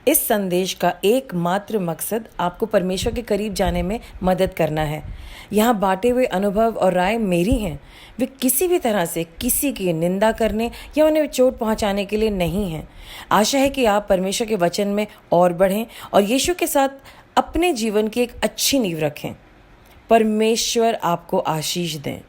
इस संदेश का एकमात्र मकसद आपको परमेश्वर के करीब जाने में मदद करना है। यहाँ बांटे हुए अनुभव और राय मेरी हैं, वे किसी भी तरह से किसी की निंदा करने या उन्हें चोट पहुँचाने के लिए नहीं हैं। आशा है कि आप परमेश्वर के वचन में और बढ़ें और यीशु के साथ अपने जीवन की एक अच्छी नींव रखें। परमेश्वर आपको आशीष दें।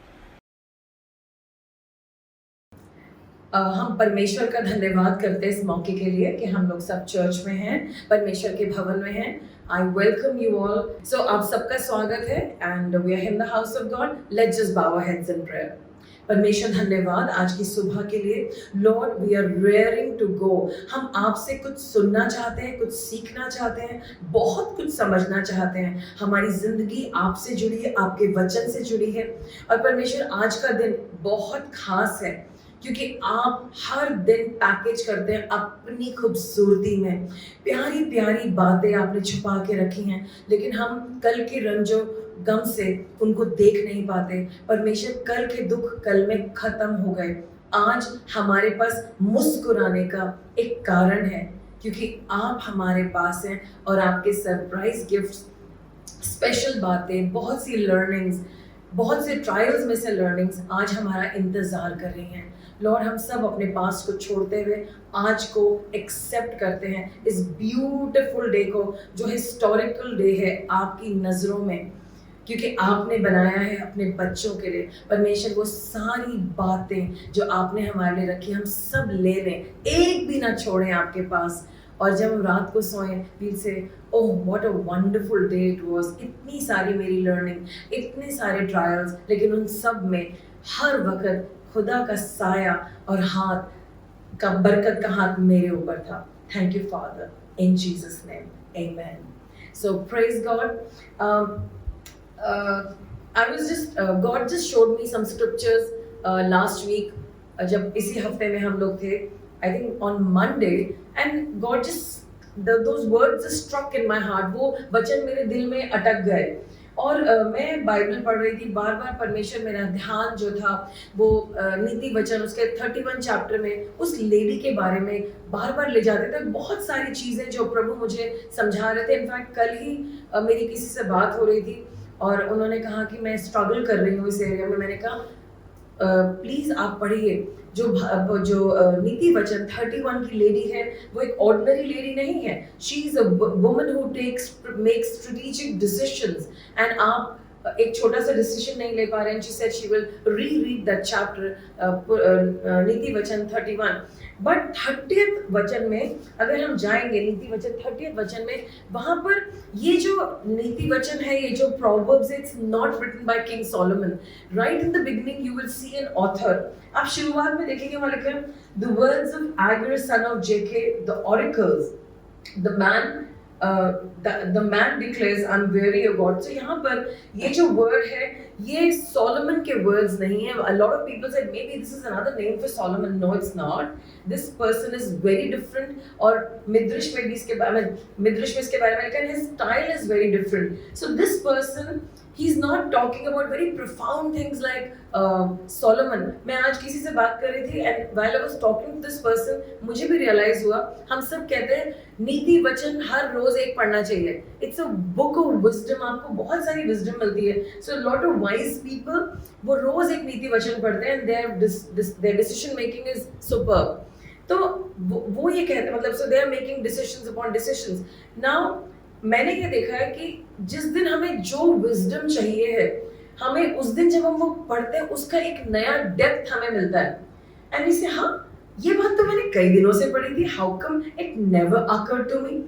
हम परमेश्वर का धन्यवाद करते हैं इस मौके के लिए कि हम लोग सब चर्च में हैं, परमेश्वर के भवन में हैं। I welcome you all. So आप सबका स्वागत है and we are in the house of God. Let's just bow our heads in prayer. परमेश्वर धन्यवाद आज की सुबह के लिए। Lord we are raring to go. हम आपसे कुछ सुनना चाहते हैं, कुछ सीखना चाहते हैं, बहुत कुछ समझना चाहते हैं। हमारी जिंदगी आपसे जुड़ी है, आपके वचन से जुड़ी है। और परमेश्वर आज का दिन बहुत खास है क्योंकि आप हर दिन पैकेज करते हैं अपनी खूबसूरती में। प्यारी प्यारी बातें आपने छुपा के रखी हैं, लेकिन हम कल के रंजो गम से उनको देख नहीं पाते। परमेश्वर कल के दुख कल में खत्म हो गए। आज हमारे पास मुस्कुराने का एक कारण है क्योंकि आप हमारे पास हैं और आपके सरप्राइज गिफ्ट्स, स्पेशल बातें, बहुत सी लर्निंग्स, बहुत से ट्रायल्स में से लर्निंग्स आज हमारा इंतजार कर रही हैं। लॉर्ड हम सब अपने पास को छोड़ते हुए आज को एक्सेप्ट करते हैं, इस ब्यूटीफुल डे को जो हिस्टोरिकल डे है आपकी नज़रों में, क्योंकि आपने बनाया है अपने बच्चों के लिए। परमेश्वर वो सारी बातें जो आपने हमारे लिए रखी हम सब ले लें, एक भी ना छोड़ें आपके पास। और जब हम रात को सोएं वील से oh what a wonderful day it was. इतनी सारी मेरी लर्निंग, इतने सारे ट्रायल्स, लेकिन उन सब में हर वक्त खुदा का साया और हाथ का, बरकत का हाथ मेरे ऊपर था। Thank you father, in Jesus name, amen. So praise God. I was just God just showed me some scriptures last week, जब इसी हफ्ते में हम लोग थे, I think on Monday, and God just those words just struck in my heart. वो वचन मेरे दिल में अटक गए और मैं बाइबल पढ़ रही थी। बार बार परमेश्वर मेरा ध्यान जो था वो नीति वचन उसके 31 चैप्टर में उस लेडी के बारे में बार बार ले जाते थे। बहुत सारी चीज़ें जो प्रभु मुझे समझा रहे थे। इनफैक्ट कल ही मेरी किसी से बात हो रही थी और उन्होंने कहा कि मैं स्ट्रगल कर रही हूँ इस एरिया में। मैंने कहा प्लीज़ आप पढ़िए। जो नीति वचन 31 की लेडी है वो एक ऑर्डिनरी लेडी नहीं है। She is a woman who makes strategic decisions and आप एक छोटा सा डिसीजन नहीं ले पा रहे हैं। She said she will read that chapter नीति वचन 31। बट 30th वचन में अगर हम जाएंगे, नीति वचन 30th वचन में, वहां पर ये जो नीति वचन है, ये जो proverbs, it's not written by King Solomon. Right in the beginning you will see an author. आप शुरुआत में देखेंगे वहां लिखा है the words of Agur son of Jakeh the oracles, the man declares I am weary O God. So यहाँ पर ये जो वर्ड है ये सोलोमन के वर्ड्स नहीं है। A lot of people said maybe this is another name for Solomon. No, it's not. This person is very different. और मिद्रिश में भी इसके बारे में, मिद्रिश में इसके बारे में लिखा है his style is very different. So this person, he's not talking about very profound things like Solomon. मैं आज किसी से बात कर रही थी and while I was talking to this person, मुझे भी realize हुआ हम सब कहते हैं नीति वचन हर रोज एक पढ़ना चाहिए। It's a book of wisdom. आपको बहुत सारी wisdom मिलती है। So a lot of wise people वो रोज एक नीति वचन पढ़ते हैं and their decision making is superb. तो वो ये कहते हैं, मतलब so they are making decisions upon decisions. Now मैंने ये देखा है कि जिस दिन हमें जो विजडम चाहिए है, हमें उस दिन जब हम वो पढ़ते हैं उसका एक नया डेप्थ हमें मिलता है। एंड इसे हाँ ये बात तो मैंने कई दिनों से पढ़ी थी, how come it never occurred to me.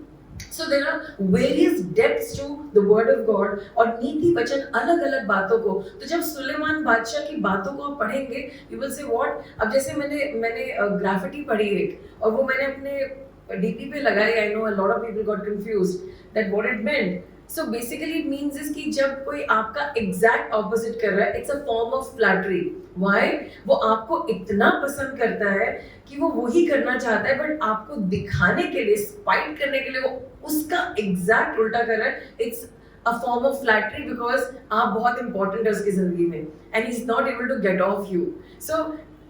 So there are various depths to the word of God और नीति वचन अलग अलग बातों को। तो जब सुलेमान बादशाह की बातों को आप पढ़ेंगे you will say what। अब जैसे मैंने ग्राफिटी पढ़ी एक और वो मैंने अपने डीपी पे लगाई। I know a lot of people got confused that what it meant. So basically it means is कि जब कोई आपका exact opposite कर रहा है, it's a form of flattery. Why? वो आपको इतना पसंद करता है कि वो वही करना चाहता है, बट आपको दिखाने के लिए, स्पाइट करने के लिए वो उसका exact उल्टा कर रहा है। It's a form of flattery because आप बहुत important है उसकी जिंदगी में and he's not able to get off you. So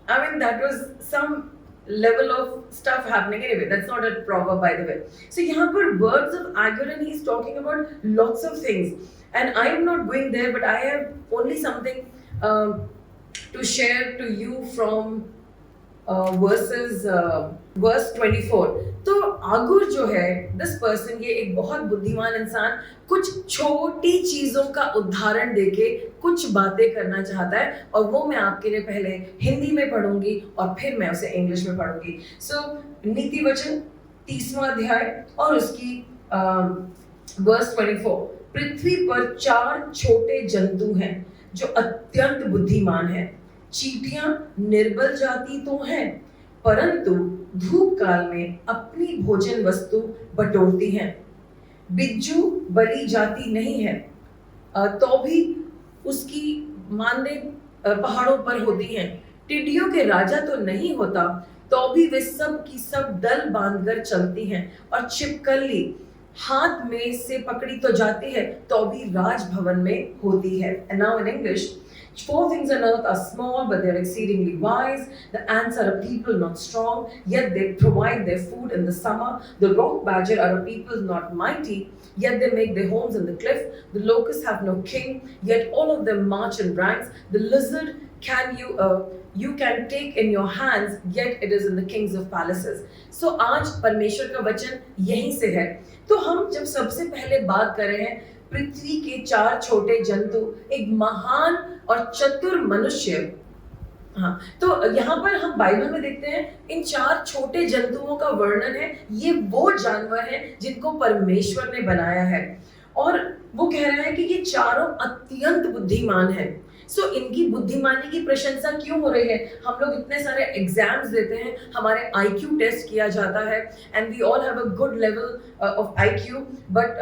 I mean that was some level of stuff happening anyway. That's not a proverb, by the way. So यहाँ पर words of Agurin, he's talking about lots of things, and I am not going there, but I have only something to share to you from verse 24. तो आगुर जो है, this person, ये एक बहुत बुद्धिमान इंसान, कुछ छोटी चीजों का उदाहरण देके कुछ बातें करना चाहता है, और वो मैं आपके लिए पहले हिंदी में पढ़ूंगी और फिर मैं उसे इंग्लिश में पढ़ूंगी. सो नीति वचन 30वां अध्याय और उसकी वर्स 24. पृथ्वी पर 4 छोटे जंतु हैं जो अत्यंत बुद्धिमान हैं. चींटियां निर्बल जाति तो हैं, परंतु धूप काल में अपनी भोजन वस्तु बटोरती हैं. बिज्जू बली जाति नहीं है, तो भी उसकी मांदे पहाड़ों पर होती हैं. टिड्डियों के राजा तो नहीं होता, तो भी वे सब की सब दल बांधकर चलती हैं. और छिपकली हाथ में से पकड़ी तो जाती है, तो भी राजभवन में होती है. And now in English, 4 things on earth are small, but they are exceedingly wise. The ants are a people not strong, yet they provide their food in the summer. The rock badger are a people not mighty, yet they make their homes in the cliff. The locusts have no king, yet all of them march in ranks. The lizard you can take in your hands, yet it is in the kings of palaces. So आज परमेश्वर का वचन यहीं से है. तो हम जब सबसे पहले बात कर रहे हैं पृथ्वी के 4 छोटे जंतु, एक महान और चतुर मनुष्य. हाँ, तो यहाँ पर हम बाइबल में देखते हैं इन 4 छोटे जंतुओं का वर्णन है. ये वो जानवर हैं जिनको परमेश्वर ने बनाया है, और वो कह रहा है कि ये चारों अत्यंत बुद्धिमान हैं. सो इनकी बुद्धिमानी की प्रशंसा क्यों हो रही है? हम लोग इतने सारे एग्जाम्स देते हैं, हमारे IQ टेस्ट किया जाता है, and we all have a good level of IQ, but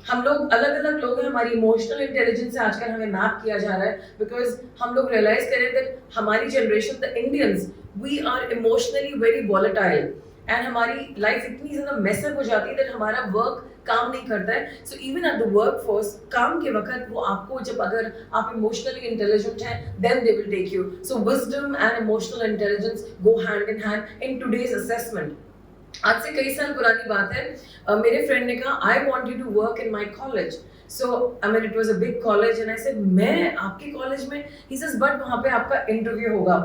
हम लोग अलग अलग लोग हैं. हमारी इमोशनल इंटेलिजेंस से आजकल हमें मैप किया जा रहा है, बिकॉज हम लोग रियलाइज करें दैट हमारी जनरेशन, the Indians, we are emotionally very volatile, and हमारी लाइफ इतनी ज़्यादा मेसअप हो जाती है दैट हमारा वर्क काम नहीं करता है. So even at the workforce, काम के वक्त वो आपको, जब अगर आप इमोशनली इंटेलिजेंट हैं, then they will take you. So wisdom and emotional intelligence go hand in hand in today's assessment. आज से कई साल पुरानी बात है, मेरे फ्रेंड ने कहा I want you to work in my college. So I mean it was a big college, and I said मैं आपके कॉलेज में. He says but वहाँ पे आपका इंटरव्यू होगा.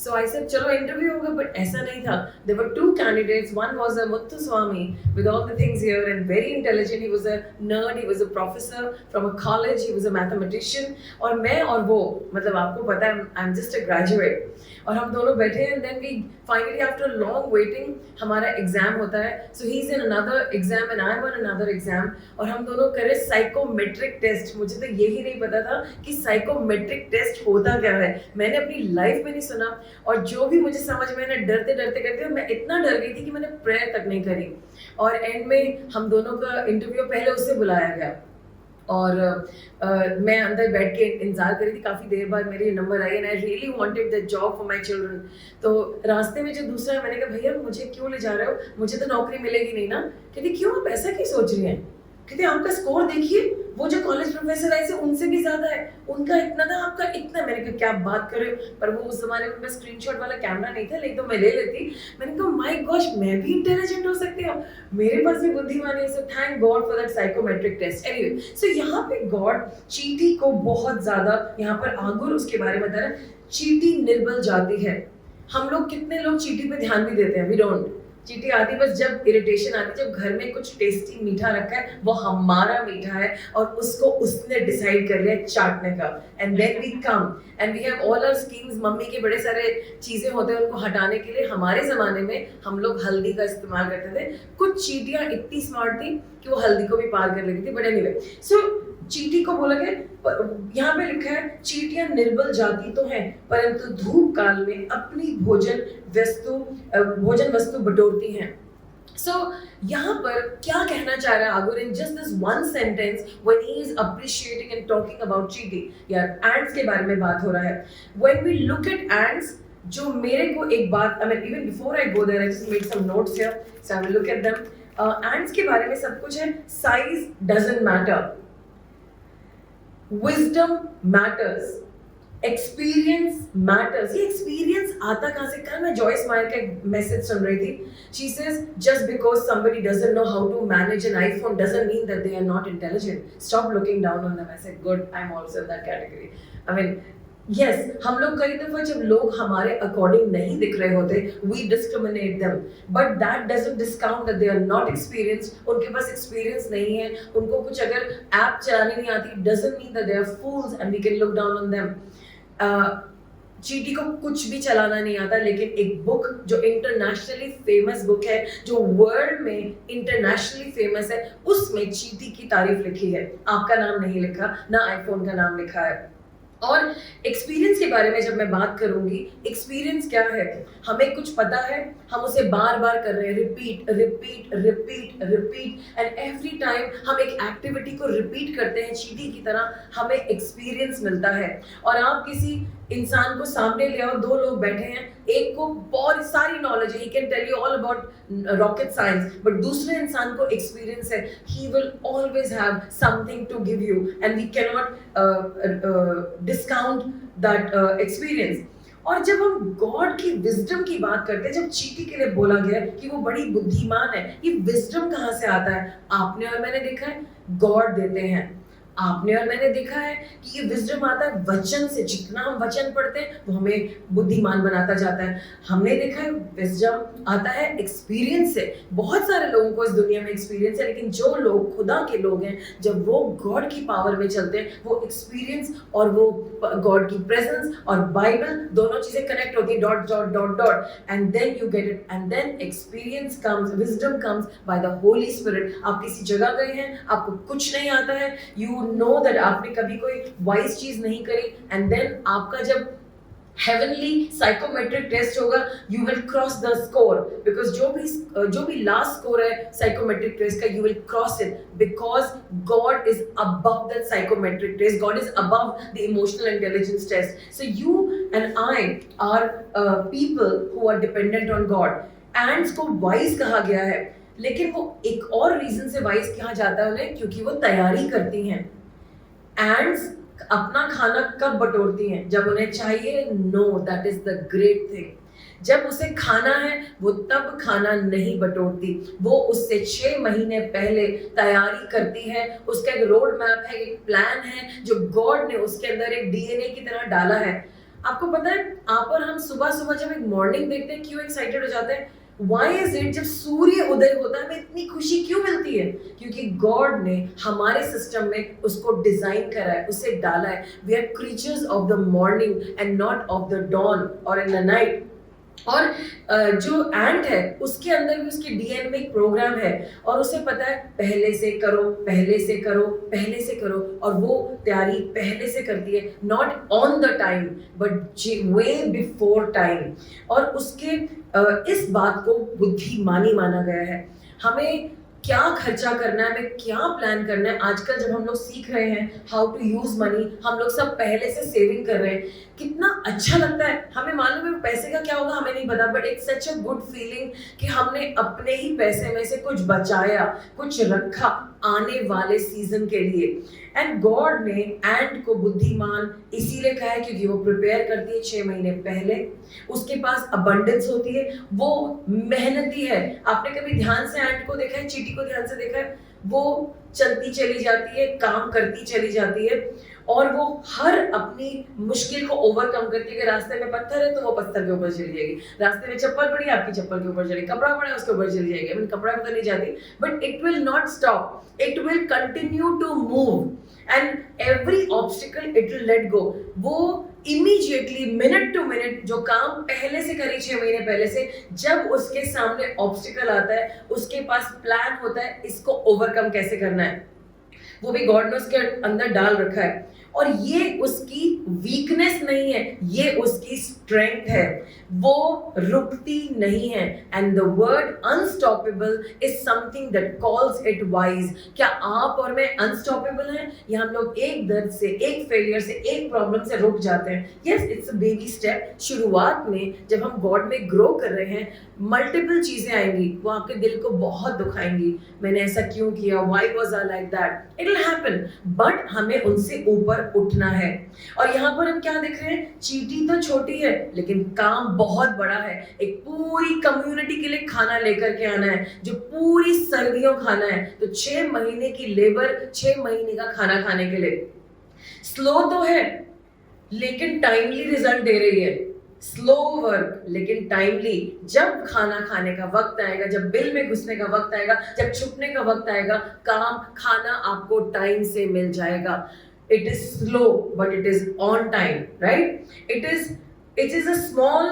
So I said चलो इंटरव्यू होगा, but ऐसा नहीं था. There were 2 candidates. One was a Muthuswamy with all the things here and very intelligent. He was a nerd. He was a professor from a college. He was a mathematician. और मैं और वो, मतलब आपको पता है I'm just a graduate. और हम दोनों बैठे हैं, and then we finally after long waiting हमारा एग्जाम होता है. So he's in another exam and I'm on another exam, और हम दोनों करें साइकोमेट्रिक टेस्ट. मुझे तो यही नहीं पता था कि साइकोमेट्रिक टेस्ट होता क्या है. मैंने अपनी लाइफ में नहीं सुना, और जो भी मुझे समझ में आया, डरते डरते करते मैं इतना डर गई थी कि मैंने प्रेयर तक नहीं करी. और एंड में हम दोनों का इंटरव्यू पहले उससे बुलाया गया, और मैं अंदर बैठ के इंतजार करी थी. काफ़ी देर बाद मेरी number I, and I really wanted that job for my children. तो रास्ते में जो दूसरा, मैंने कहा भैया मुझे क्यों ले जा रहे हो, मुझे तो नौकरी मिलेगी नहीं ना. कहती क्यों, आप ऐसा क्यों सोच रही हैं? कहते आपका स्कोर देखिए, वो जो कॉलेज प्रोफेसर आए थे उनसे भी ज्यादा है, उनका इतना था, आपका इतना. मैंने कहा क्या बात कर रहे हो, पर वो उस जमाने में बस स्क्रीनशॉट वाला कैमरा नहीं था, लेकिन तो मैं ले लेती. मैंने कहा माय गॉश, मैं भी इंटेलिजेंट हो सकती हूँ, मेरे पास भी बुद्धिमानी है. So thank God for that psychometric test. Anyway, so यहाँ पे गॉड चींटी को बहुत ज्यादा, यहाँ पर आगुर उसके बारे में बता रहा है. चींटी निर्बल जाती है. हम लोग, कितने लोग चींटी पे ध्यान भी देते हैं? We don't. चींटी आती बस जब इरिटेशन आती, जब घर में कुछ टेस्टी मीठा रखा है, वो हमारा मीठा है और उसको उसने डिसाइड कर लिया चाटने का. And then we come and we have all our schemes. Mummy के बड़े सारे चीजें होते हैं उनको हटाने के लिए. हमारे जमाने में हम लोग हल्दी का इस्तेमाल करते थे. कुछ चींटियां इतनी स्मार्ट थी कि वो हल्दी को भी पार कर लेती थी. बट एनीवे, सो चींटी को बोला गया, यहाँ पे लिखा है चींटियां निर्बल जाति तो हैं, परंतु धूप काल में अपनी भोजन वस्तु बटोरती हैं. सो यहाँ पर क्या कहना चाह रहा है Agur in just this one sentence when he is appreciating and talking about चींटी. यार एंट्स के बारे में बात हो रहा है. When we look at ants, जो मेरे को एक बात, I mean even before I go there I just made some notes here, so I will look at them. Ants के बारे में सब कुछ है. Size doesn't matter, wisdom matters, experience matters. ये एक्सपीरियंस आता कहाँ से? कल मैं जॉयस मायर का एक मैसेज सुन रही थी। She says just because somebody doesn't know how to manage an iPhone doesn't mean that they are not intelligent. Stop looking down on them. I said good, I'm also in that category. I mean yes, हम लोग कई दफा जब लोग हमारे according नहीं दिख रहे होते, we discriminate them, but that doesn't discount that they are not experienced. उनके पास experience नहीं है, उनको कुछ अगर ऐप चलानी नहीं आती, doesn't mean that they are fools and we can look down on them. चीटी को कुछ भी चलाना नहीं आता, लेकिन एक बुक जो इंटरनेशनली फेमस बुक है, जो वर्ल्ड में इंटरनेशनली फेमस है, उसमें चीटी की तारीफ लिखी है, आपका नाम नहीं लिखा, ना आईफोन का नाम लिखा है। और एक्सपीरियंस के बारे में जब मैं बात करूंगी, एक्सपीरियंस क्या है? हमें कुछ पता है, हम उसे बार बार कर रहे हैं, repeat repeat repeat repeat, and every time हम एक एक्टिविटी को रिपीट करते हैं चीटी की तरह, हमें एक्सपीरियंस मिलता है। और आप किसी इंसान को सामने ले आओ, दो लोग बैठे हैं, एक को बहुत सारी नॉलेज है, he can tell you all about rocket science, but दूसरे इंसान को एक्सपीरियंस है, he will always have something to give you and we can not discount that experience. और जब हम गॉड की विजडम की बात करते हैं, जब चीटी के लिए बोला गया कि वो बड़ी बुद्धिमान है, ये विजडम कहाँ से आता है? आपने और मैंने देखा है, गॉड देते हैं। आपने और मैंने देखा है कि ये विजडम आता है वचन से, जितना हम वचन पढ़ते हैं वो हमें बुद्धिमान बनाता जाता है। हमने देखा है विजडम आता है एक्सपीरियंस से। बहुत सारे लोगों को इस दुनिया में एक्सपीरियंस है, लेकिन जो लोग खुदा के लोग हैं, जब वो गॉड की पावर में चलते हैं, वो एक्सपीरियंस और वो गॉड की प्रेजेंस और बाइबल दोनों चीजें कनेक्ट होती है, dot dot dot dot, and then you get it, and then experience comes, wisdom comes by the holy spirit. आप किसी जगह गए हैं, आपको कुछ नहीं आता है, यू नो दैट आपने कभी कोई वाइज चीज नहीं करी, एंड देन आपका जब हेवनली साइकोमेट्रिक टेस्ट होगा, you will cross the score, because जो भी लास्ट स्कोर है साइकोमेट्रिक टेस्ट का, you will cross it, because God is above that psychometric test, God is above the emotional intelligence test. So you and I are people who are dependent on God. Ants को wise कहा गया है, लेकिन वो एक और reason से wise कहा जाता है उन्हें, क्योंकि वो तैयारी करती हैं। एंड्स अपना खाना कब बटोरती हैं? जब उन्हें चाहिए। No, that is the great thing. जब उसे खाना है, वो तब खाना नहीं बटोरती, वो उससे 6 महीने पहले तैयारी करती है। उसका एक रोड मैप है, एक प्लान है जो गॉड ने उसके अंदर एक डीएनए की तरह डाला है। आपको पता है, आप और हम सुबह सुबह जब एक मॉर्निंग देखते हैं, क्यों एक्साइटेड हो जाते हैं? Why is it जब सूर्य उदय होता है हमें इतनी खुशी क्यों मिलती है? क्योंकि गॉड ने हमारे सिस्टम में उसको डिजाइन करा है, उसे डाला है। We are creatures of the morning and not of the dawn और इन द नाइट। और जो एंट है, उसके अंदर भी उसके डीएनए में एक प्रोग्राम है, और उसे पता है पहले से करो, पहले से करो, पहले से करो, और वो तैयारी पहले से करती है, not on the time but way before time. और उसके इस बात को बुद्धिमानी माना गया है। हमें क्या खर्चा करना है, हमें क्या प्लान करना है। आजकल जब हम लोग सीख रहे हैं हाउ टू यूज मनी, हम लोग सब पहले से सेविंग कर रहे हैं, कितना अच्छा लगता है। हमें मालूम है पैसे का क्या होगा, हमें नहीं पता, but it's such a good feeling कि हमने अपने ही पैसे में से कुछ बचाया, कुछ रखा आने वाले सीजन के लिए। एंड गॉड ने एंड को बुद्धिमान इसीलिए कहा है क्योंकि वो प्रिपेयर करती है 6 महीने पहले, उसके पास अबंडेंस होती है, वो मेहनती है। आपने कभी ध्यान से एंड को देखा है, चींटी को ध्यान से देखा है? वो चलती चली जाती है, काम करती चली जाती है, और वो हर अपनी मुश्किल को ओवरकम करती है। कि रास्ते में पत्थर है तो वो पत्थर के ऊपर चली जाएगी, रास्ते में चप्पल पड़ी आपकी चप्पल के ऊपर चलेगी, कपड़ा पड़ा उसके ऊपर चली जाएगी। I mean, कपड़ा तो नहीं जाती, but it will not stop, it will continue to move, and every obstacle it will let go. वो इमीडिएटली मिनट टू मिनट जो काम पहले से करी 6 महीने पहले से, जब उसके सामने ऑब्स्टिकल आता है, उसके पास प्लान होता है इसको ओवरकम कैसे करना है, वो भी गॉड ने उसके अंदर डाल रखा है। और ये उसकी वीकनेस नहीं है, ये उसकी स्ट्रेंथ है, वो रुकती नहीं है। And the word unstoppable is something that calls it wise. क्या आप और मैं अनस्टॉपेबल हैं, या हम लोग एक दर्द से, एक फेलियर से, एक प्रॉब्लम से रुक जाते हैं? Yes, it's a baby step. शुरुआत में जब हम गॉड में ग्रो कर रहे हैं, मल्टीपल चीजें आएंगी, वो आपके दिल को बहुत दुखाएंगी। मैंने ऐसा क्यों किया, why was I like that, it will happen, but हमें उनसे ऊपर पर उठना है। और यहाँ पर हम क्या देख रहे हैं, चींटी तो छोटी है लेकिन काम बहुत बड़ा है। एक पूरी कम्युनिटी के लिए खाना लेकर के आना है, जो पूरी सर्दियों खाना है। तो 6 महीने की लेबर 6 महीने का खाना खाने के लिए। स्लो तो है लेकिन टाइमली रिजल्ट दे रही है। स्लो वर्क लेकिन टाइमली। जब खाना खाने का वक्त आएगा, जब बिल में घुसने का वक्त आएगा, जब छुपने का वक्त आएगा, काम खाना आपको टाइम से मिल जाएगा। It is slow but it is on time, right? It is a small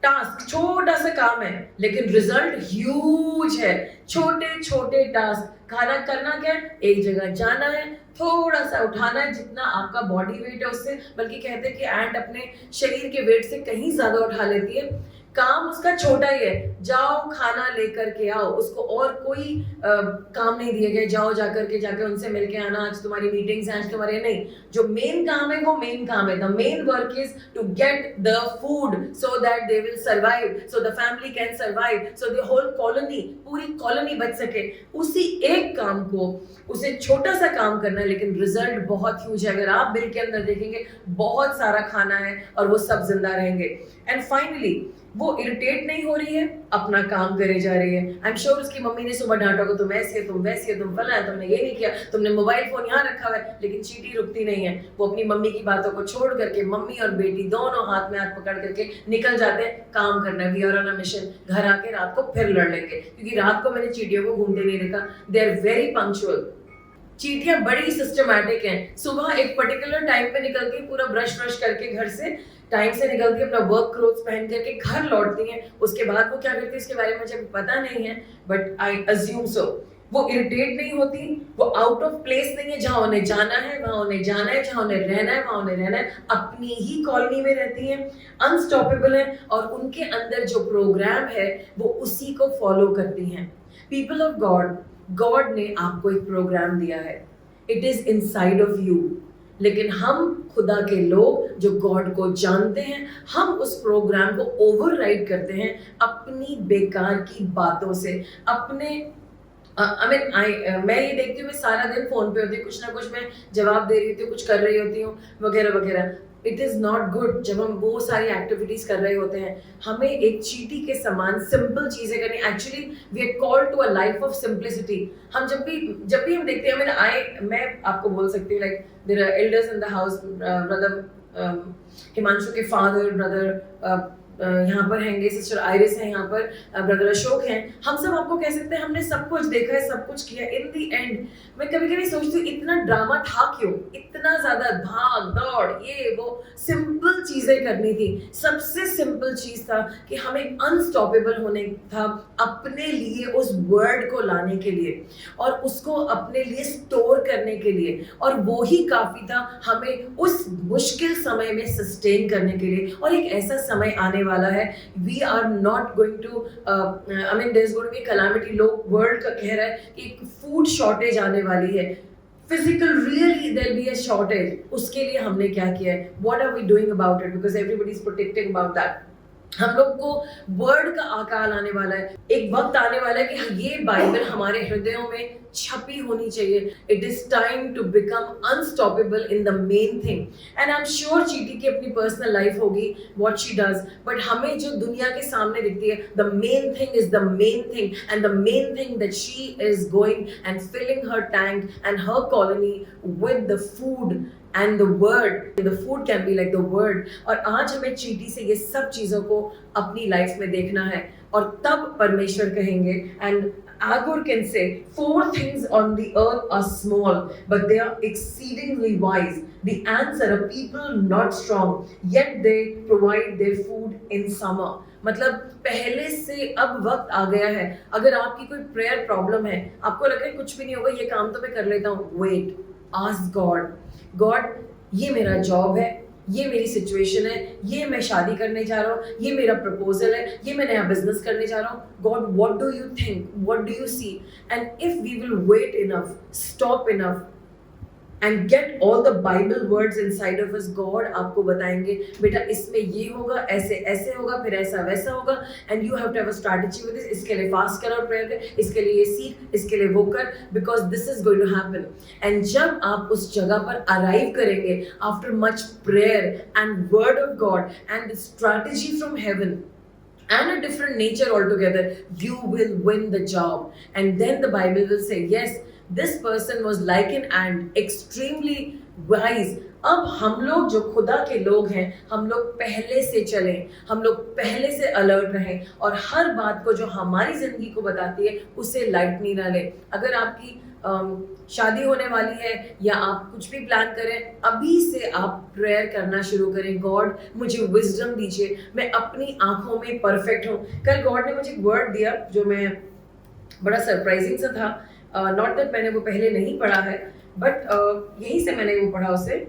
task, छोटा सा काम है लेकिन रिजल्ट ह्यूज है। छोटे छोटे टास्क, खाना करना क्या है, एक जगह जाना है, थोड़ा सा उठाना है जितना आपका बॉडी वेट है उससे, बल्कि कहते हैं कि एंट अपने शरीर के वेट से कहीं ज्यादा उठा लेती है। काम उसका छोटा ही है, जाओ खाना लेकर के आओ। उसको और कोई काम नहीं दिए गए, जाओ जाके उनसे मिलके आना, आज तुम्हारी मीटिंग्स हैं, आज तुम्हारे नहीं। जो मेन काम है वो मेन काम है। The main work is to get the food so that they will survive, so the family can survive, so the whole colony, पूरी कॉलोनी बच सके। उसी एक काम को, उसे छोटा सा काम करना है लेकिन रिजल्ट बहुत ह्यूज है। अगर आप बिल के अंदर देखेंगे बहुत सारा खाना है और वो सब जिंदा रहेंगे। एंड फाइनली वो इरिटेट नहीं हो रही है, अपना काम करे जा रही है। आई एम श्योर उसकी मम्मी ने सुबह डांटा को, तुम ऐसी है, तुम वैसी है, तुम फला है, तुमने ये नहीं किया, तुमने मोबाइल फोन यहाँ रखा हुआ है। लेकिन चींटी रुकती नहीं है। वो अपनी मम्मी की बातों को छोड़ करके मम्मी और बेटी दोनों हाथ में हाथ पकड़ करके निकल जाते हैं काम करना है। We are on a mission. घर आके रात को फिर लड़ लेंगे, क्योंकि रात को मैंने चींटियों को घूमते नहीं देखा। They are very punctual. चींटियां बड़ी सिस्टमैटिक हैं। सुबह एक पर्टिकुलर टाइम पे निकलती है, पूरा ब्रश करके घर से टाइम से निकलती है, अपना वर्क क्लोथ्स पहन करके घर लौटती हैं। उसके बाद वो क्या करती है इसके बारे में मुझे पता नहीं है, बट आई अज्यूम सो। वो इरिटेट नहीं होती, वो आउट ऑफ प्लेस नहीं है। जहां उन्हें जाना है वहां उन्हें जाना है, जहां उन्हें रहना है वहां उन्हें रहना है। अपनी ही कॉलोनी में रहती हैं, अनस्टॉपेबल है, और उनके अंदर जो प्रोग्राम है वो उसी को फॉलो करती हैं। पीपल ऑफ गॉड, गॉड ने आपको एक प्रोग्राम दिया है। It is inside of you. लेकिन हम खुदा के लोग जो गॉड को जानते हैं, हम उस प्रोग्राम को ओवरराइड करते हैं अपनी बेकार की बातों से। अपने मैं ये देखती हूँ, मैं सारा दिन फोन पे होती हूँ, कुछ ना कुछ मैं जवाब दे रही होती हूँ, कुछ कर रही होती हूँ, वगैरह वगैरह। It is not good. जब हम वो सारी एक्टिविटीज कर रहे होते हैं, हमें एक चींटी के समान सिंपल चीजें करनी। Actually we are called to a life of simplicity. हम जब भी हम देखते हैं, मैं आपको बोल सकती हूँ, like there are elders in the house, brother Himanshu के फादर, ब्रदर यहाँ पर हैंगे, सिस्टर आयरिस है यहाँ पर, ब्रदर अशोक हैं। हम सब आपको कह सकते हैं हमने सब कुछ देखा है, सब कुछ किया। इन दी एंड मैं कभी कभी सोचती हूँ इतना ड्रामा था क्यों, इतना ज्यादा भाग दौड़, ये वो। सिंपल चीजें करनी थी। सबसे सिंपल चीज था कि हमें अनस्टॉपेबल होने था, अपने लिए उस वर्ड को लाने के लिए और उसको अपने लिए स्टोर करने के लिए, और वो ही काफी था हमें उस मुश्किल समय में सस्टेन करने के लिए। और एक ऐसा समय आने वाला है, we are not going to there is going to be calamity. लोग वर्ल्ड का कह रहा है कि फूड शॉर्टेज आने वाली है, physical really there be a shortage. उसके लिए हमने क्या किया है, what are we doing about it, because everybody is protecting about that. हम लोग को वर्ड का आकाल आने वाला है, एक वक्त आने वाला है कि ये बाइबल हमारे हृदयों में छपी होनी चाहिए। It is time to become unstoppable in the main thing. And I am sure चीटी की अपनी पर्सनल लाइफ होगी, व्हाट शी डज, बट हमें जो दुनिया के सामने दिखती है, the main thing is the main thing, and the main thing that she is going and filling her tank and her colony with the food and the word. The food can be like the word. और आज हमें चींटी से ये सब चीजों को अपनी लाइफ में देखना है, और तब परमेश्वर कहेंगे, and Agur can say, 4 things on the earth are small, but they are exceedingly wise. The ants are a people not strong, yet they provide their food in summer. मतलब पहले से अब वक्त आ गया है। अगर आपकी कोई प्रेयर प्रॉब्लम है, आपको लग रहा है कुछ भी नहीं होगा, ये काम तो मैं कर लेता हूँ, वेट, आस्क गॉड, गॉड ये मेरा जॉब है, ये मेरी सिचुएशन है, ये मैं शादी करने जा रहा हूँ, ये मेरा प्रपोजल है, ये मैं नया बिजनेस करने जा रहा हूँ। God what do you think, what do you see? And if we will wait enough, stop enough, and get all the Bible words inside of us. God आपको बताएंगे बेटा इसमें ये होगा, ऐसे ऐसे होगा, फिर ऐसा वैसा होगा, and you have to have a strategy with this. इसके लिए फास्ट कर और प्रेयर कर, इसके लिए ये सीख, इसके लिए वो कर, because this is going to happen. And जब आप उस जगह पर arrive करेंगे after much prayer and word of God and the strategy from heaven and a different nature altogether, you will win the job. And then the Bible will say, yes, this person was like an ant, extremely wise. अब हम लोग जो खुदा के लोग हैं, हम लोग पहले से चलें, हम लोग पहले से अलर्ट रहें और हर बात को जो हमारी जिंदगी को बताती है उसे लाइट नहीं ना लें. अगर आपकी शादी होने वाली है या आप कुछ भी प्लान करें, अभी से आप प्रेयर करना शुरू करें. गॉड मुझे विजडम दीजिए, मैं अपनी आंखों में परफेक्ट हूँ. कल गॉड ने मुझे एक वर्ड दिया जो मैं बड़ा सरप्राइजिंग सा था. नॉट दैट मैंने वो पहले नहीं पढ़ा है, बट यहीं से मैंने वो पढ़ा उसे.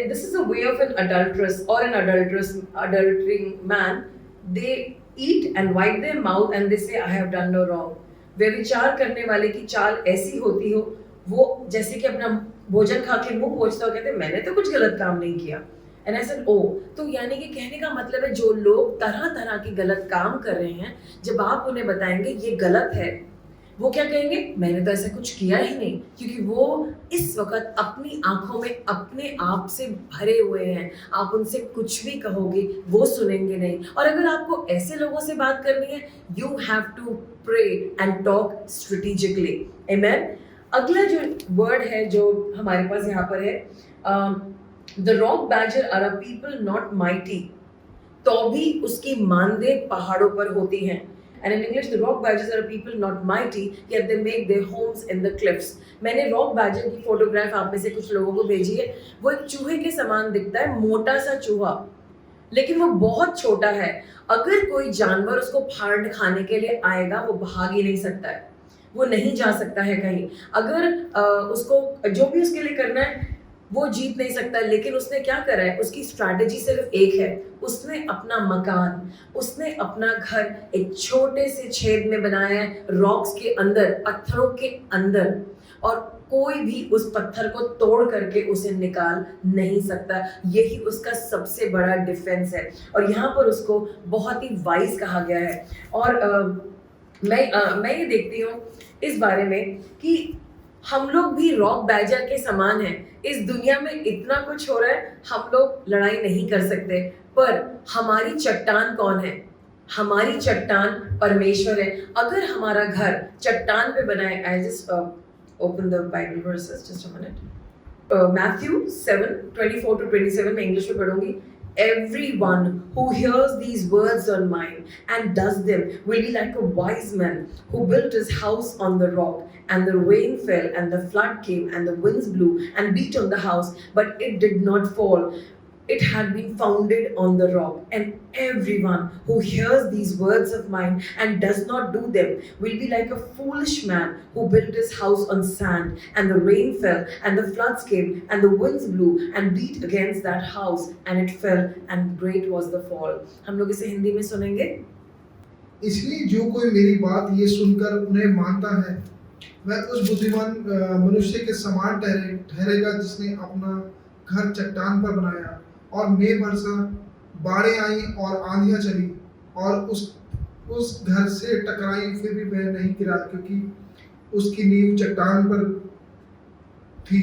This is a way of an adulteress or an adultering man. They eat and wipe their mouth and they say, I have done no wrong. व्यभिचार करने वाले की चाल ऐसी होती हो, वो जैसे कि अपना भोजन खा के मुंह पोंछता हो, कहते मैंने तो कुछ गलत काम नहीं किया. And I said, oh, तो यानी कि कहने का मतलब है जो लोग तरह तरह के गलत काम कर रहे हैं, जब आप उन्हें बताएंगे ये गलत है, वो क्या कहेंगे, मैंने तो ऐसा कुछ किया ही नहीं, क्योंकि वो इस वक्त अपनी आंखों में अपने आप से भरे हुए हैं. आप उनसे कुछ भी कहोगे वो सुनेंगे नहीं. और अगर आपको ऐसे लोगों से बात करनी है, you have to pray and talk strategically. Amen. अगला जो वर्ड है जो हमारे पास यहाँ पर है, The rock badger are a people not mighty, तो भी उसकी मांदे पहाड़ों पर होती हैं. And in English, the rock badgers are a people not mighty, yet they make their homes in the cliffs. मैंने rock badger की फोटोग्राफ आप में से कुछ लोगों को भेजी है. वो एक चूहे के समान दिखता है, मोटा सा चूहा, लेकिन वो बहुत छोटा है. अगर कोई जानवर उसको फाड़ खाने के लिए आएगा, वो भाग ही नहीं सकता है, वो नहीं जा सकता है कहीं. अगर उसको जो भी उसके लिए करना है वो जीत नहीं सकता. लेकिन उसने क्या करा है, उसकी स्ट्रैटेजी सिर्फ एक है. उसने अपना मकान, उसने अपना घर एक छोटे से छेद में बनाया है, रॉक्स के अंदर, पत्थरों के अंदर, और कोई भी उस पत्थर को तोड़ करके उसे निकाल नहीं सकता. यही उसका सबसे बड़ा डिफेंस है. और यहाँ पर उसको बहुत ही वाइज कहा गया है. और मैं ये देखती हूँ इस बारे में कि हम लोग भी रॉक बैजर के समान हैं. इस दुनिया में इतना कुछ हो रहा है, हम लोग लड़ाई नहीं कर सकते, पर हमारी चट्टान कौन है? हमारी चट्टान परमेश्वर है. अगर हमारा घर चट्टान पे बना है, I just open the Bible versus just a minute. Matthew 7:24 to 27 मैं इंग्लिश में पढ़ूंगी. Everyone who hears these words on mine and does them will be like a wise man who built his house on the rock, and the rain fell and the flood came and the winds blew and beat on the house, but it did not fall. It had been founded on the rock. And everyone who hears these words of mine and does not do them will be like a foolish man who built his house on sand, and the rain fell and the floods came and the winds blew and beat against that house and it fell, and great was the fall. हम लोग इसे हिंदी में सुनेंगे. इसलिए जो कोई मेरी बात ये सुनकर उन्हें मानता है, वह उस बुद्धिमान मनुष्य के समान ठहरेगा जिसने अपना घर चट्टान पर बनाया, और मेघ बरसा, बाढ़ें आई और आंधियां चली और उस घर से टकराई, फिर भी वह नहीं गिरा क्योंकि उसकी नींव चट्टान पर थी.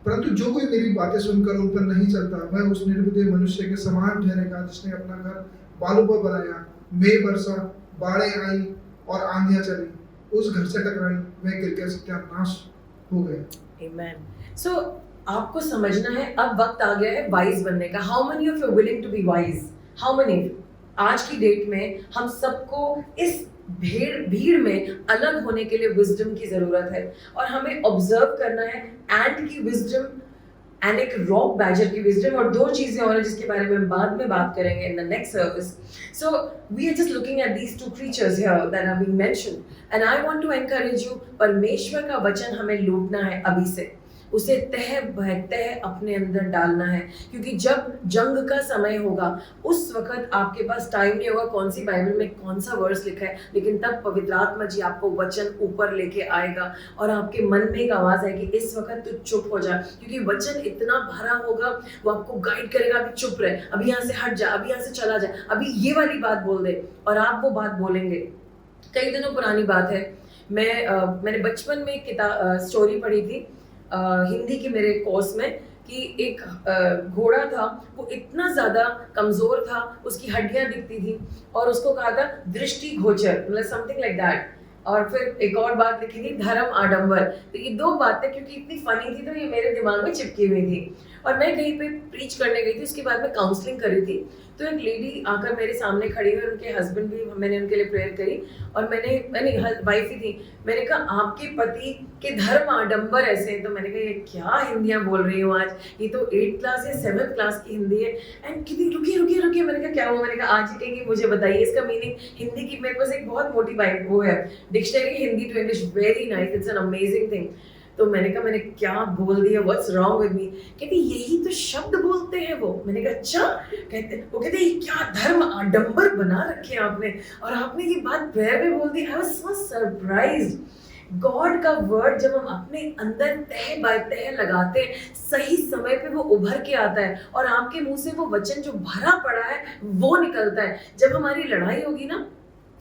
परंतु जो कोई मेरी बातें सुनकर उन पर नहीं चलता, वह उस निर्बुद्धि मनुष्य के समान ठहरेगा जिसने अपना घर बालू पर बनाया. मेघ बरसा, बाढ़ें आई और आंधियां चली, उस घर से टकराई, वह गिरकर सत्यानाश हो गया. Amen. So आपको समझना है, अब वक्त आ गया है वाइज बनने का. How many of you are willing to be wise? How many? आज की डेट में हम सबको इस भीड़ में अलग होने के लिए विजडम की जरूरत है, और हमें ऑब्जर्व करना है एंट की विजडम एंड एक रॉक बैजर की विजडम. और दो चीजें और हैं जिसके बारे में हम बाद में बात करेंगे in the next service. So we are just looking at these two creatures here that have been mentioned, and I want to encourage you. परमेश्वर का वचन हमें लूटना है अभी से. उसे तह बहतह अपने अंदर डालना है, क्योंकि जब जंग का समय होगा उस वक्त आपके पास टाइम नहीं होगा कौन सी बाइबल में कौन सा वर्स लिखा है, लेकिन तब पवित्र आत्मा जी आपको वचन ऊपर लेके आएगा और आपके मन में एक आवाज आएगी इस वक्त तू चुप हो जा, क्योंकि वचन इतना भरा होगा वो आपको गाइड करेगा, अभी चुप रहे, अभी यहाँ से हट जा, अभी यहाँ से चला जा, अभी ये वाली बात बोल दे, और आप वो बात बोलेंगे। कई दिनों पुरानी बात है, मैंने बचपन में एक किताब स्टोरी पढ़ी थी हिंदी के मेरे कोर्स में, कि एक घोड़ा था, वो इतना ज़्यादा कमज़ोर था, उसकी हड्डियां दिखती थी और उसको कहा था दृष्टि गोचर, मतलब समथिंग लाइक दैट। और फिर एक और बात लिखी थी धर्म आडंबर। तो ये दो बातें क्योंकि इतनी फनी थी तो ये मेरे दिमाग में चिपकी हुई थी। और मैं कहीं पे प्रीच करने गई थी, उसके बाद मैं काउंसलिंग कर रही थी, तो एक लेडी आकर मेरे सामने खड़ी हुई, उनके हस्बैंड भी, मैंने उनके लिए प्रेयर करी और मैंने वाइफ ही थी, मैंने कहा आपके पति के धर्म आडंबर ऐसे हैं। तो मैंने कहा ये क्या हिंदियाँ बोल रही हूँ आज, ये तो 8th क्लास या 7th क्लास की हिंदी है। एंड कितनी रुकिए, मैंने कहा क्या हुआ, मैंने कहा आज ही कहेंगे मुझे बताइए इसका मीनिंग। हिंदी की मेरे पास एक बहुत मोटी बाइक वो है dictionary Hindi to English, very nice, it's an amazing thing. तो मैंने कहा मैंने क्या बोल दिया, व्हाट्स रॉन्ग विद मी। कहती यही तो शब्द बोलते हैं वो। मैंने कहा अच्छा, कहते ये क्या धर्म आडंबर बना रखे हैं आपने, और आपने ये बात प्रेयर में बोल दी। I was so surprised. God का वर्ड जब हम अपने अंदर तह बाय तह लगाते हैं, सही समय पे वो उभर के आता है और आपके मुंह से वो वचन जो भरा पड़ा है वो निकलता है। जब हमारी लड़ाई होगी ना,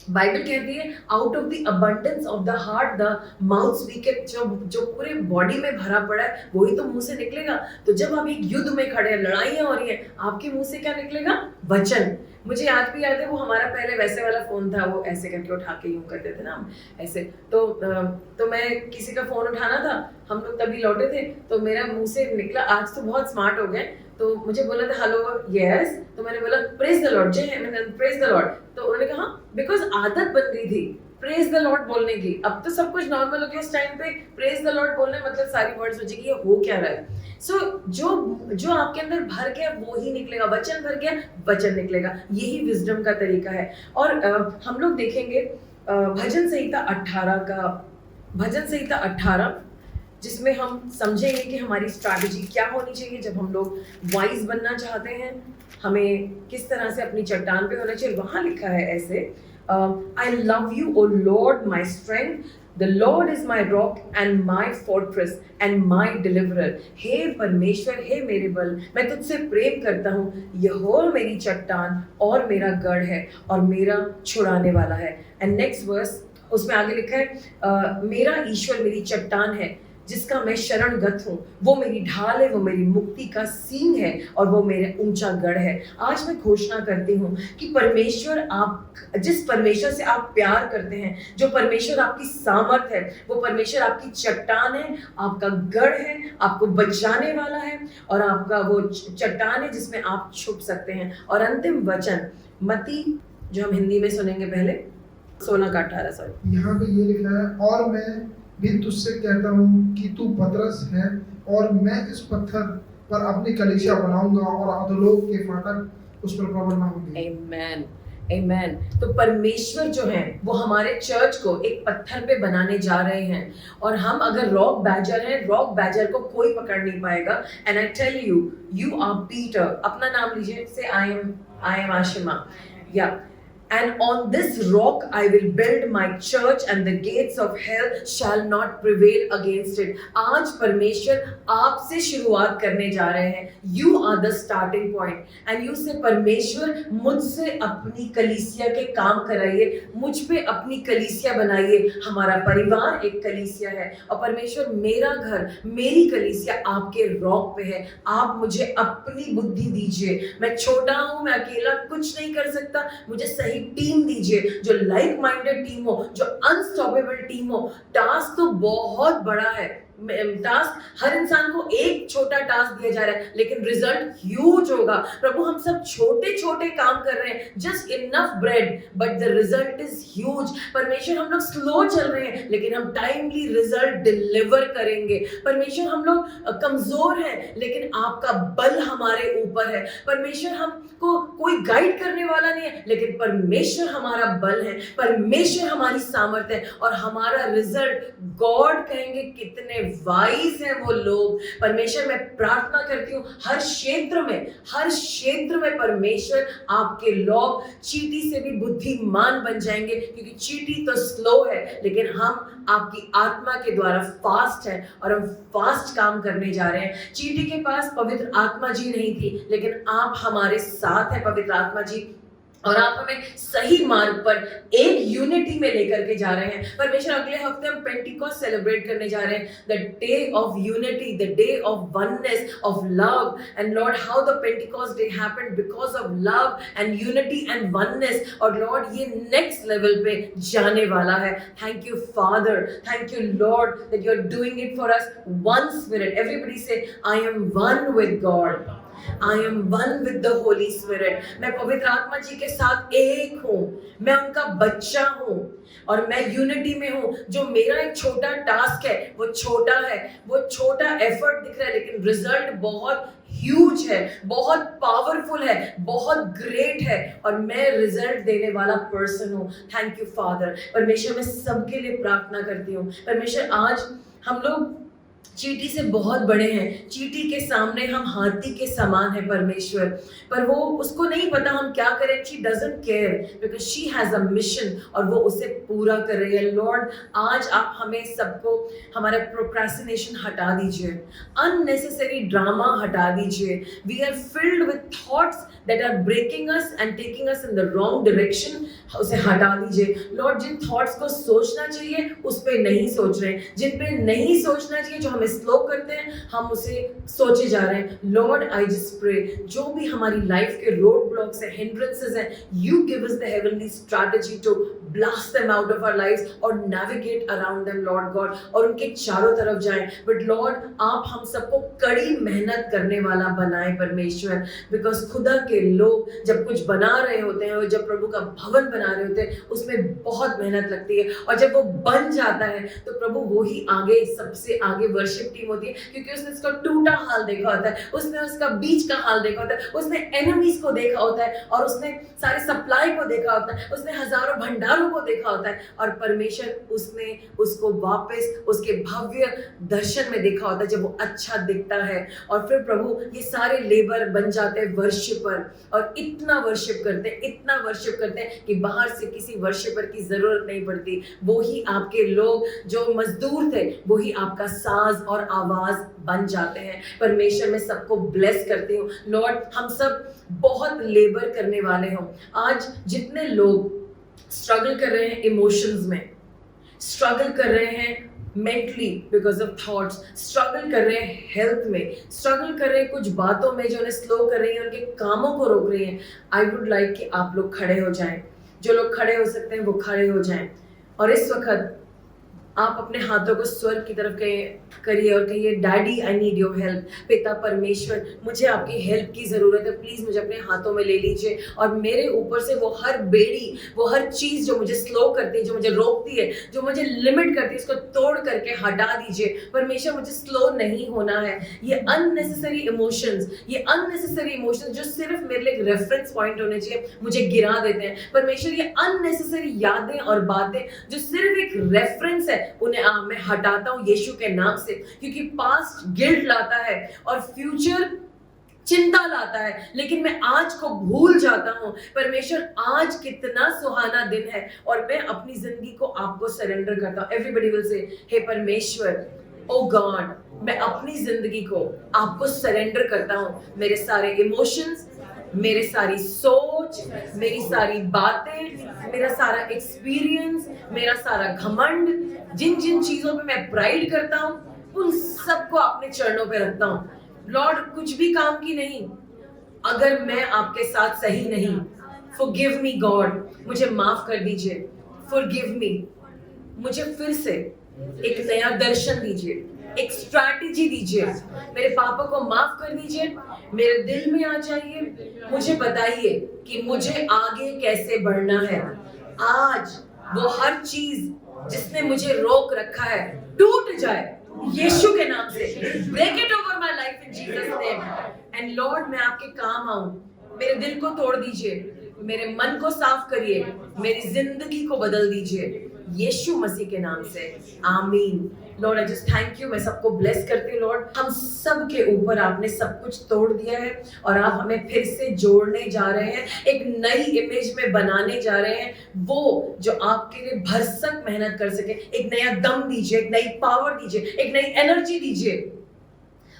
बाइबल कहती है out of the abundance of the heart the mouth speaketh, जो पूरे बॉडी में भरा पड़ा है वही तो मुंह से निकलेगा। तो जब आप एक युद्ध में खड़े हैं, लड़ाइयाँ हो रही हैं, आपके मुंह से क्या निकलेगा, वचन। मुझे आज भी याद है, वो हमारा पहले वैसे वाला फोन था, वो ऐसे करके उठा के यूं करते थे ना हम ऐसे। तो मैं किसी का फोन उठाना था, हम लोग तभी लौटे थे, तो मेरा मुंह से निकला, आज तो बहुत स्मार्ट हो गए, तो मुझे बोला था हेलो यस, तो मैंने बोला प्रेज द लॉर्ड, जय प्रेज द लॉर्ड। तो उन्होंने कहा बिकॉज आदत बन गई थी प्रेज द लॉर्ड बोलने की। अब तो सब कुछ नॉर्मल हो गया, उस टाइम पे प्रेज द लॉर्ड बोलने मतलब सारी वर्ड्स हो जाएगी, ये हो क्या रहा है। सो जो आपके अंदर भर गया वो ही निकलेगा, वचन भर गया वचन निकलेगा, यही विजडम का तरीका है। और हम लोग देखेंगे भजन संहिता 18 जिसमें हम समझेंगे कि हमारी स्ट्रैटेजी क्या होनी चाहिए जब हम लोग वाइज बनना चाहते हैं, हमें किस तरह से अपनी चट्टान पे होना चाहिए। वहाँ लिखा है ऐसे, I love you, O Lord, my strength. The Lord is my rock and my fortress and my deliverer. हे परमेश्वर, हे मेरे बल, मैं तुझसे प्रेम करता हूँ। यहोवा मेरी चट्टान और मेरा गढ़ है और मेरा छुड़ाने वाला है। एंड नेक्स्ट वर्स उसमें आगे लिखा है मेरा ईश्वर मेरी चट्टान है जिसका मैं शरणगत हूँ, वो मेरी ढाल है, वो मेरी मुक्ति का सींग है और वो मेरा ऊंचा गढ़ है। आज मैं घोषणा करती हूँ कि परमेश्वर, आप जिस परमेश्वर से आप प्यार करते हैं, जो परमेश्वर आपकी सामर्थ है, वो परमेश्वर आपकी चट्टान है, आपका गढ़ है, आपको बचाने वाला है और आपका वो चट्टान है जिसमें आप छुप सकते हैं। और अंतिम वचन मत्ती जो हम हिंदी में सुनेंगे पहले 16 का 18 यहाँ पे ये लिखा है, और मैं भी तुझसे कहता हूँ कि तू पतरस है और मैं इस पत्थर पर अपनी कलीसिया बनाऊंगा और अधोलोक के फाटक उस पर प्रबल ना होंगे। आमीन, आमीन। तो परमेश्वर जो है वो हमारे चर्च को एक पत्थर पे बनाने जा रहे हैं, और हम अगर रॉक बैजर हैं, रॉक बैजर को कोई पकड़ नहीं पाएगा। And I tell you, you are Peter. अपना नाम लीजिए, से आई एम आशिमा, या and on this rock I will build my church and the gates of hell shall not prevail against it। आज परमेश्वर आपसे शुरुआत करने जा रहे हैं। You are the starting point and you say परमेश्वर मुझसे अपनी कलीसिया के काम कराइए, मुझ पे अपनी कलीसिया बनाइए। हमारा परिवार एक कलीसिया है और परमेश्वर मेरा घर, मेरी कलीसिया आपके रॉक पे है। आप मुझे अपनी बुद्धि दीजिए। मैं छोटा हूँ, मैं अकेला कुछ नहीं कर सकता, मुझे सही टीम दीजिए, जो लाइक माइंडेड टीम हो, जो अनस्टॉपेबल टीम हो। टास्क तो बहुत बड़ा है, टास्क हर इंसान को एक छोटा टास्क दिया जा रहा है, लेकिन रिजल्ट ह्यूज होगा होगा। प्रभु हम सब छोटे छोटे काम कर रहे हैं, just enough bread, but the result is huge. परमेश्वर हम लोग स्लो चल रहे हैं लेकिन हम टाइमली रिजल्ट डिलीवर करेंगे। परमेश्वर हम लोग कमजोर हैं लेकिन आपका बल हमारे ऊपर है। परमेश्वर हमको कोई गाइड करने वाला नहीं है लेकिन परमेश्वर हमारा बल है, परमेश्वर हमारी सामर्थ्य है और हमारा रिजल्ट गॉड कहेंगे कितने वाइज हैं वो लोग। परमेश्वर मैं प्रार्थना करती हूँ हर क्षेत्र में परमेश्वर आपके लोग चींटी से भी बुद्धिमान बन जाएंगे, क्योंकि चींटी तो स्लो है लेकिन हम आपकी आत्मा के द्वारा फास्ट है और हम फास्ट काम करने जा रहे हैं। चींटी के पास पवित्र आत्मा जी नहीं थी लेकिन आप हमारे साथ हैं पवित्र आत्मा जी, और आप हमें सही मार्ग पर एक यूनिटी में लेकर के जा रहे हैं। परमेश्वर अगले हफ्ते हम पेंटिकॉस्ट सेलिब्रेट करने जा रहे हैं, the day of unity, the day of oneness, of love. And Lord how the Pentecost day happened because of love and unity and oneness. और लॉर्ड ये नेक्स्ट लेवल पे जाने वाला है। Thank you father, thank you Lord that you are doing it for us. One spirit, everybody से I am one with God, I am one with the Holy Spirit। मैं पवित्र आत्मा जी के साथ एक हूँ, मैं उनका बच्चा हूँ और मैं यूनिटी में हूँ। जो मेरा एक छोटा टास्क है वो छोटा है, वो छोटा एफर्ट दिख रहा है लेकिन रिजल्ट बहुत ह्यूज है, बहुत पावरफुल है, बहुत ग्रेट है और मैं रिजल्ट देने वाला पर्सन हूँ। Thank you father. परमेश्वर मैं सबके लिए प्रार्थना करती हूँ। परमेश्वर आज हम लोग चींटी से बहुत बड़े हैं, चींटी के सामने हम हाथी के समान हैं परमेश्वर, पर वो उसको नहीं पता हम क्या करें। She doesn't care because she has a mission और वो उसे पूरा कर रही है। लॉर्ड आज आप हमें सबको हमारा प्रोक्रेस्टिनेशन हटा दीजिए, अननेसेसरी ड्रामा हटा दीजिए। We are filled with thoughts that are breaking us and taking us in the wrong direction, उसे हटा दीजिए। लॉर्ड जिन थॉट्स को सोचना चाहिए उस पे नहीं सोच रहे हैं, जिन पे नहीं सोचना चाहिए, जो हमें स्लो करते हैं, हम उसे सोचे जा रहे हैं। लॉर्ड आई जस्ट प्रे जो भी हमारी लाइफ के रोड ब्लॉक्स है, हिंड्रेंसेस हैं, you give us the heavenly strategy to blast them out of our lives और navigate around them Lord God, और उनके चारों तरफ जाएं। बट लॉर्ड आप हम सबको कड़ी मेहनत करने वाला बनाए परमेश्वर, बिकॉज खुदा के लोग जब कुछ बना रहे होते हैं और जब प्रभु का भवन बना रहे होते हैं उसमें बहुत मेहनत लगती है, और जब वो बन जाता है तो प्रभु वो ही आगे सबसे आगे वर्शिप टीम होती है, क्योंकि उसने उसका टूटा हाल देखा होता है, उसने उसका बीच का हाल देखा होता है, उसने एनिमीज को देखा होता है और उसने सारे सप्लाई को देखा होता है, उसने हजारों भंडारों को देखा होता है, और परमेश्वर उसने उसको वापस उसके भव्य दर्शन में देखा होता है जब वो अच्छा दिखता है। और फिर प्रभु ये सारे लेबर बन जाते हैं वर्शिपर, और इतना वर्शिप करते हैं, इतना वर्शिप करते हैं कि बाहर से किसी वर्शिपर की जरूरत नहीं पड़ती। वो ही आपके लोग जो मजदूर थे वो ही आपका साज और आवाज बन जाते हैं। परमेश्वर मैं सबको ब्लेस करती हूँ। लॉर्ड हम सब बहुत लेबर करने वाले हों। आज जितने लोग स्ट्रगल कर रहे हैं इमोशंस में, स्ट्रगल कर रहे हैं mentally because of thoughts, struggle कर रहे हैं हेल्थ में, स्ट्रगल कर रहे हैं कुछ बातों में जो उन्हें स्लो कर रही हैं, उनके कामों को रोक रही हैं, आई वुड लाइक कि आप लोग खड़े हो जाएं। जो लोग खड़े हो सकते हैं वो खड़े हो जाएं, और इस वक्त आप अपने हाथों को स्वर्ग की तरफ करिए और कहिए daddy I need your help. पिता परमेश्वर मुझे आपकी हेल्प की ज़रूरत है, प्लीज़ मुझे अपने हाथों में ले लीजिए और मेरे ऊपर से वो हर बेड़ी, वो हर चीज़ जो मुझे स्लो करती है, जो मुझे रोकती है, जो मुझे लिमिट करती है, उसको तोड़ करके हटा दीजिए। परमेश्वर मुझे स्लो नहीं होना है। ये अननेसेसरी इमोशंस, ये अननेसेसरी इमोशंस जो सिर्फ मेरे लिए रेफरेंस पॉइंट होने चाहिए मुझे गिरा देते हैं। परमेश्वर ये अननेसेसरी यादें और बातें जो सिर्फ एक रेफरेंस है उन्हें मैं हटाता हूँ यीशु के नाम से, क्योंकि पास्ट गिल्ट लाता है और फ्यूचर चिंता लाता है, लेकिन मैं आज को भूल जाता हूँ। परमेश्वर आज कितना सुहाना दिन है और मैं अपनी जिंदगी को आपको सरेंडर करता हूँ। एवरीबॉडी विल से हे परमेश्वर, ओ गॉड, मैं अपनी जिंदगी को आपको सरेंडर करता हूँ। मेरे सारे इमोशंस, मेरी सारी सोच, मेरी सारी बातें, मेरा सारा एक्सपीरियंस, मेरा सारा घमंड, जिन जिन चीजों पे मैं प्राइड करता हूँ उन सबको अपने चरणों पे रखता हूँ। लॉर्ड कुछ भी काम की नहीं अगर मैं आपके साथ सही नहीं। फॉरगिव मी गॉड, मुझे माफ कर दीजिए। फॉरगिव मी, मुझे फिर से एक नया दर्शन दीजिए, एक स्ट्रैटेजी दीजिए। मेरे पापों को माफ कर दीजिए, मेरे दिल में आ जाइए, मुझे बताइए कि मुझे आगे कैसे बढ़ना है। आज वो हर चीज जिसने मुझे रोक रखा है टूट जाए यीशु के नाम से। Break it over my life in Jesus name. And Lord, मैं आपके काम आऊं, मेरे दिल को तोड़ दीजिए, मेरे मन को साफ करिए, मेरी जिंदगी को बदल दीजिए यीशु मसीह के नाम से। आमीन। Lord, I just thank you. मैं सबको ब्लेस करती हूँ लॉर्ड। हम सब के ऊपर आपने सब कुछ तोड़ दिया है और आप हमें फिर से जोड़ने जा रहे हैं, एक नई इमेज में बनाने जा रहे हैं। वो जो आपके लिए भरसक मेहनत कर सके, एक नया दम दीजिए, एक नई पावर दीजिए, एक नई एनर्जी दीजिए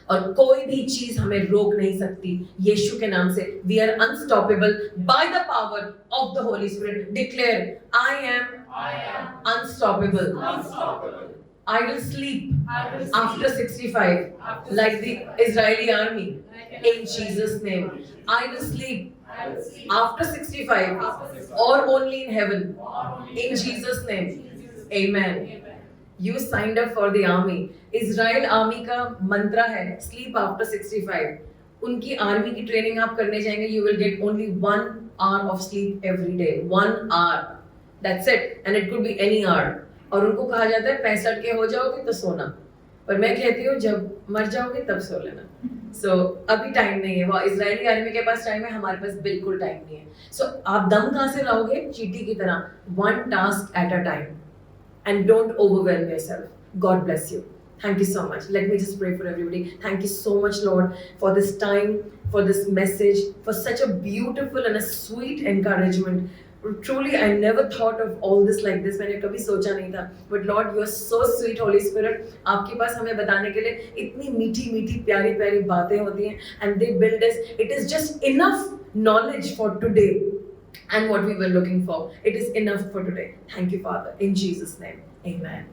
और कोई भी चीज हमें रोक नहीं सकती यीशु के नाम से। We are unstoppable by the power of the holy spirit. Declare, I am unstoppable. I will sleep after 65 like the Israeli army in Jesus name. I will sleep after 65 or only in heaven in Jesus name. Amen. You signed up for the army. Israel army का मंत्र है sleep after 65. उनकी army की training आप करने जाएंगे, you will get only 1 hour of sleep every day. 1 hour. That's it. And it could be any hour. और उनको कहा जाता है 65 के हो जाओगे तो सोना, पर मैं कहती हूँ जब मर जाओगे तब सो लेना। सो अभी टाइम नहीं है। वो इजरायली आर्मी के पास टाइम है, हमारे पास बिल्कुल टाइम नहीं है। सो आप दम कहाँ से लाओगे? चींटी की तरह, 1 task at a time and don't overwhelm yourself. God bless you. Thank you so much. Let me just pray for everybody. Thank you so much, Lord, for this time, for this message, for such a beautiful and a sweet encouragement. Truly, I never thought of all this like this. मैंने कभी सोचा नहीं था. But Lord, you are so sweet, Holy Spirit. आपके पास हमें बताने के लिए इतनी मीठी मीठी प्यारी प्यारी बातें होती हैं, and they build us. It is just enough knowledge for today and what we were looking for. It is enough for today. Thank you, Father. In Jesus' name, Amen.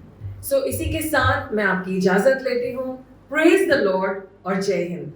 So इसी के साथ मैं आपकी इजाजत लेती हूँ. Praise the Lord और जय हिंद.